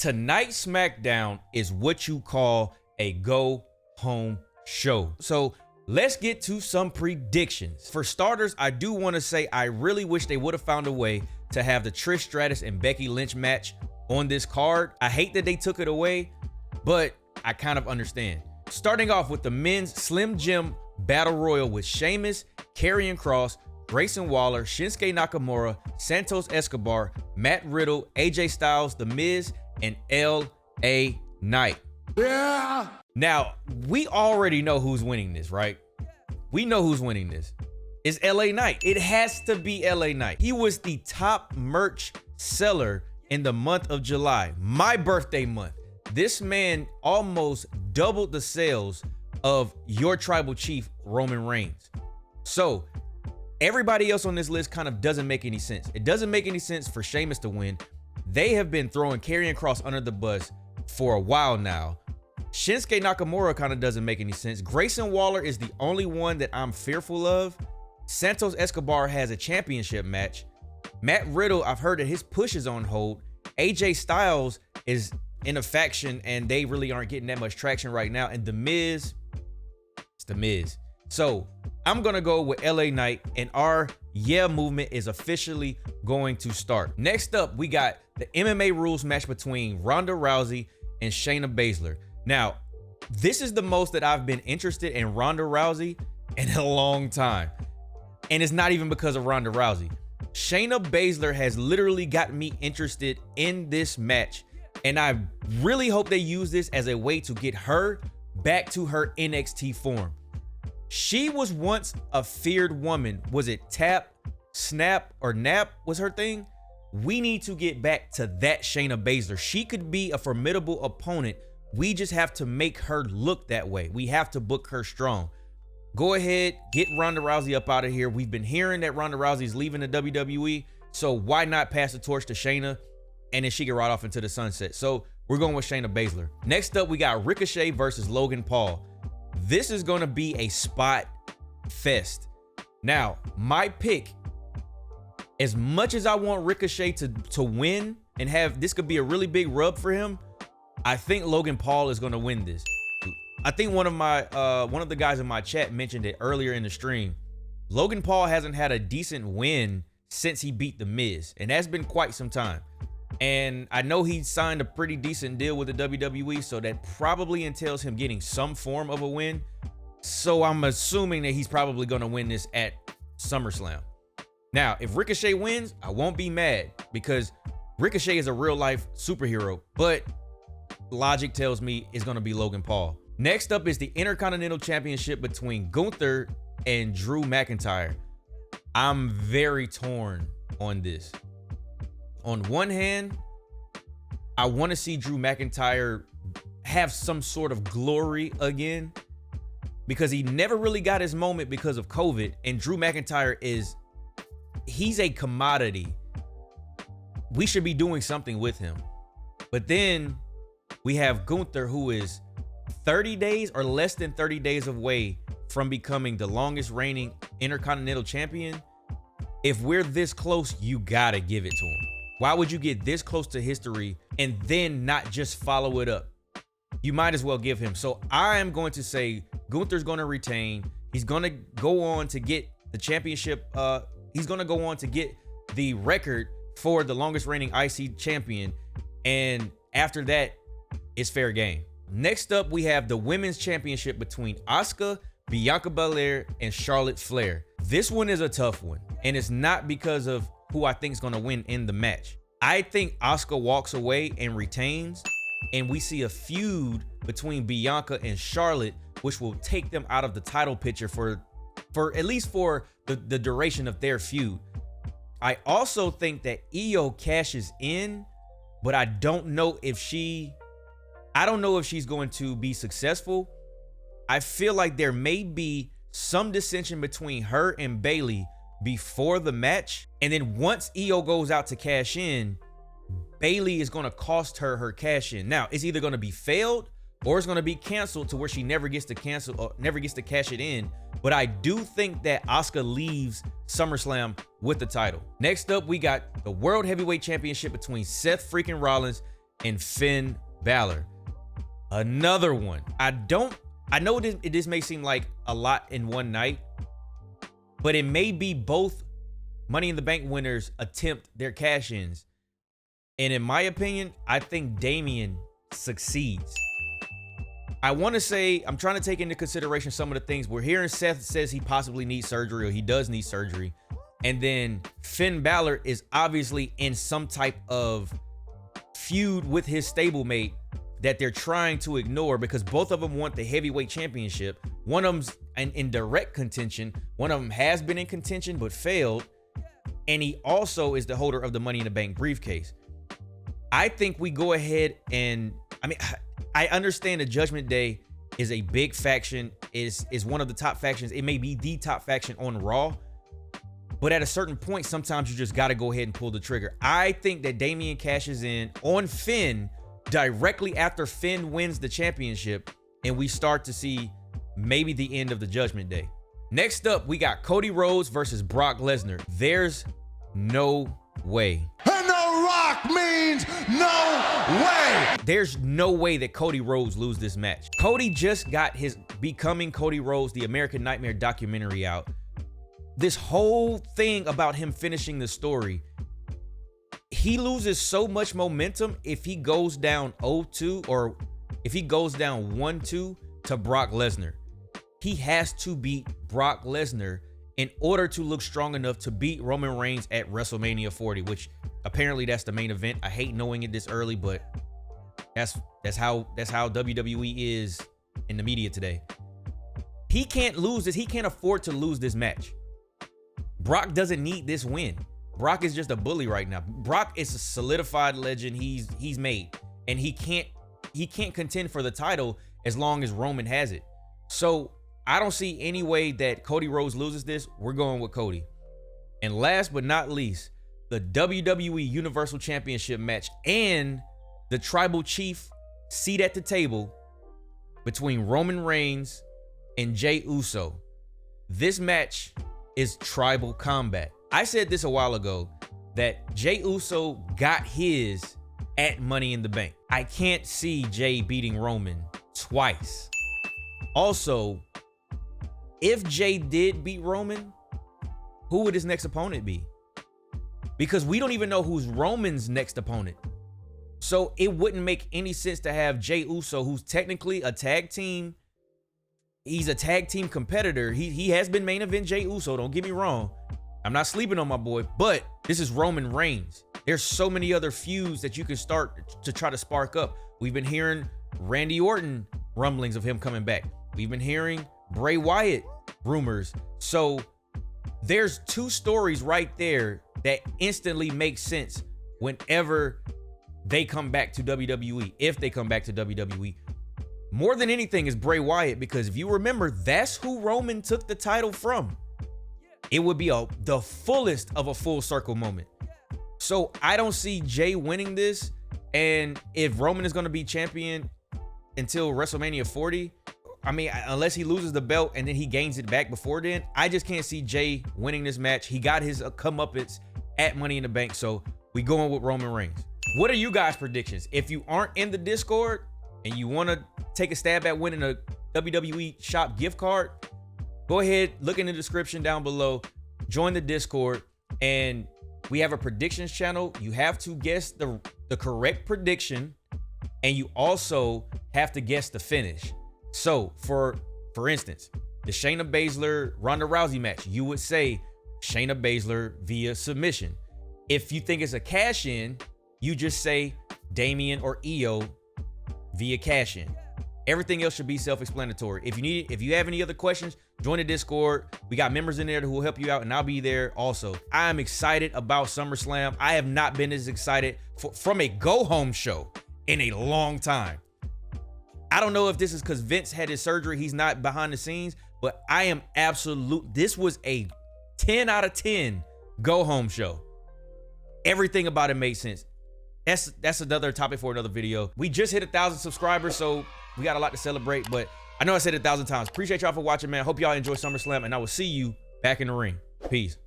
tonight's SmackDown is what you call a go-home show. So let's get to some predictions. For starters, I do want to say I really wish they would have found a way to have the Trish Stratus and Becky Lynch match on this card. I hate that they took it away, but I kind of understand. Starting off with the men's Slim Jim Battle Royal with Sheamus, Karrion Kross, Grayson Waller, Shinsuke Nakamura, Santos Escobar, Matt Riddle, AJ Styles, The Miz, and LA Knight. Yeah. Now, we already know who's winning this, right? We know who's winning this. It's LA Knight. It has to be LA Knight. He was the top merch seller in the month of July, my birthday month. This man almost doubled the sales of your tribal chief, Roman Reigns. So everybody else on this list kind of doesn't make any sense. It doesn't make any sense for Sheamus to win. They have been throwing Karrion Kross under the bus for a while now. Shinsuke Nakamura kind of doesn't make any sense. Grayson Waller is the only one that I'm fearful of. Santos Escobar has a championship match. Matt Riddle, I've heard that his push is on hold. AJ Styles is in a faction and they really aren't getting that much traction right now. And The Miz, it's The Miz. So I'm gonna go with LA Knight, and our yeah movement is officially going to start. Next up, we got the MMA rules match between Ronda Rousey and Shayna Baszler. Now, this is the most that I've been interested in Ronda Rousey in a long time. And it's not even because of Ronda Rousey. Shayna Baszler has literally gotten me interested in this match. And I really hope they use this as a way to get her back to her NXT form. She was once a feared woman. Was it tap, snap, or nap was her thing? We need to get back to that Shayna Baszler. She could be a formidable opponent. We just have to make her look that way. We have to book her strong. Go ahead, get Ronda Rousey up out of here. We've been hearing that Ronda Rousey is leaving the WWE, so why not pass the torch to Shayna, and then she can ride off into the sunset. So we're going with Shayna Baszler. Next up, we got Ricochet versus Logan Paul. This is going to be a spot fest. Now, my pick, as much as I want Ricochet to win and have this could be a really big rub for him, I think Logan Paul is going to win this. I think one of the guys in my chat mentioned it earlier in the stream. Logan Paul hasn't had a decent win since he beat The Miz, and that's been quite some time. And I know he signed a pretty decent deal with the WWE, so that probably entails him getting some form of a win. So I'm assuming that he's probably going to win this at SummerSlam. Now, if Ricochet wins, I won't be mad because Ricochet is a real life superhero, but logic tells me it's going to be Logan Paul. Next up is the Intercontinental Championship between Gunther and Drew McIntyre. I'm very torn on this. On one hand, I want to see Drew McIntyre have some sort of glory again because he never really got his moment because of COVID. And Drew McIntyre he's a commodity. We should be doing something with him. But then we have Gunther, who is 30 days or less than 30 days away from becoming the longest reigning Intercontinental Champion. If we're this close, you gotta give it to him. Why would you get this close to history and then not just follow it up? You might as well give him. So I am going to say Gunther's going to retain. He's going to go on to get the championship. He's going to go on to get the record for the longest reigning IC champion. And after that, it's fair game. Next up, we have the women's championship between Asuka, Bianca Belair, and Charlotte Flair. This one is a tough one, and it's not because of who I think is going to win in the match. I think Asuka walks away and retains, and we see a feud between Bianca and Charlotte, which will take them out of the title picture for at least for the duration of their feud. I also think that Io cashes in, but I don't know if she's going to be successful. I feel like there may be some dissension between her and Bayley before the match. And then once Io goes out to cash in, Bayley is going to cost her her cash in. Now, it's either going to be failed or it's going to be canceled to where she never gets to cancel or never gets to cash it in. But I do think that Asuka leaves SummerSlam with the title. Next up, we got the World Heavyweight Championship between Seth freaking Rollins and Finn Balor. Another one. I know this may seem like a lot in one night, but it may be both Money in the Bank winners attempt their cash-ins. And in my opinion, I think Damian succeeds. I want to say, I'm trying to take into consideration some of the things we're hearing. Seth says he possibly needs surgery, or he does need surgery. And then Finn Balor is obviously in some type of feud with his stablemate that they're trying to ignore, because both of them want the heavyweight championship. One of them's in direct contention. One of them has been in contention but failed. And he also is the holder of the Money in the Bank briefcase. I think we go ahead and, I understand the Judgment Day is a big faction, is one of the top factions. It may be the top faction on Raw, but at a certain point, sometimes you just got to go ahead and pull the trigger. I think that Damian cashes in on Finn directly after Finn wins the championship, and we start to see maybe the end of the Judgment Day. Next up, we got Cody Rhodes versus Brock Lesnar. There's no way. And The Rock means no way. There's no way that Cody Rhodes lose this match. Cody just got his Becoming Cody Rhodes, the American Nightmare documentary out. This whole thing about him finishing the story, he loses so much momentum if he goes down 0-2 or if he goes down 1-2 to Brock Lesnar. He has to beat Brock Lesnar in order to look strong enough to beat Roman Reigns at WrestleMania 40, which apparently that's the main event. I hate knowing it this early, but that's how WWE is in the media today. He can't lose this. He can't afford to lose this match. Brock doesn't need this win. Brock is just a bully right now. Brock is a solidified legend. He's made, and he can't contend for the title as long as Roman has it. So I don't see any way that Cody Rhodes loses this. We're going with Cody. And last but not least, the WWE Universal Championship match and the Tribal Chief seat at the table between Roman Reigns and Jey Uso. This match is tribal combat. I said this a while ago that Jey Uso got his at Money in the Bank. I can't see Jey beating Roman twice. Also, if Jey did beat Roman, who would his next opponent be? Because we don't even know who's Roman's next opponent. So it wouldn't make any sense to have Jey Uso, who's technically a tag team. He's a tag team competitor. He has been main event Jey Uso, don't get me wrong. I'm not sleeping on my boy, but this is Roman Reigns. There's so many other feuds that you can start to try to spark up. We've been hearing Randy Orton rumblings of him coming back. We've been hearing Bray Wyatt rumors. So there's two stories right there that instantly make sense whenever they come back to WWE, if they come back to WWE. More than anything is Bray Wyatt, because if you remember, that's who Roman took the title from. It would be the fullest of a full circle moment. So I don't see Jey winning this. And if Roman is going to be champion until WrestleMania 40, I mean, unless he loses the belt and then he gains it back before then, I just can't see Jey winning this match. He got his comeuppance at Money in the Bank, so we going with Roman Reigns. What are you guys' predictions? If you aren't in the Discord and you want to take a stab at winning a WWE Shop gift card, go ahead, look in the description down below, join the Discord, and we have a predictions channel. You have to guess the correct prediction, and you also have to guess the finish. So for instance, the Shayna Baszler Ronda Rousey match, you would say Shayna Baszler via submission. If you think it's a cash in, you just say Damian or Io via cash in. Everything else should be self-explanatory. If you have any other questions, join the Discord. We got members in there who will help you out, and I'll be there also. I am excited about SummerSlam. I have not been as excited from a go-home show in a long time. I don't know if this is because Vince had his surgery. He's not behind the scenes, but I am this was a 10 out of 10 go-home show. Everything about it made sense. That's another topic for another video. We just hit 1,000 subscribers, so we got a lot to celebrate, but I know I said it 1,000 times. Appreciate y'all for watching, man. Hope y'all enjoy SummerSlam, and I will see you back in the ring. Peace.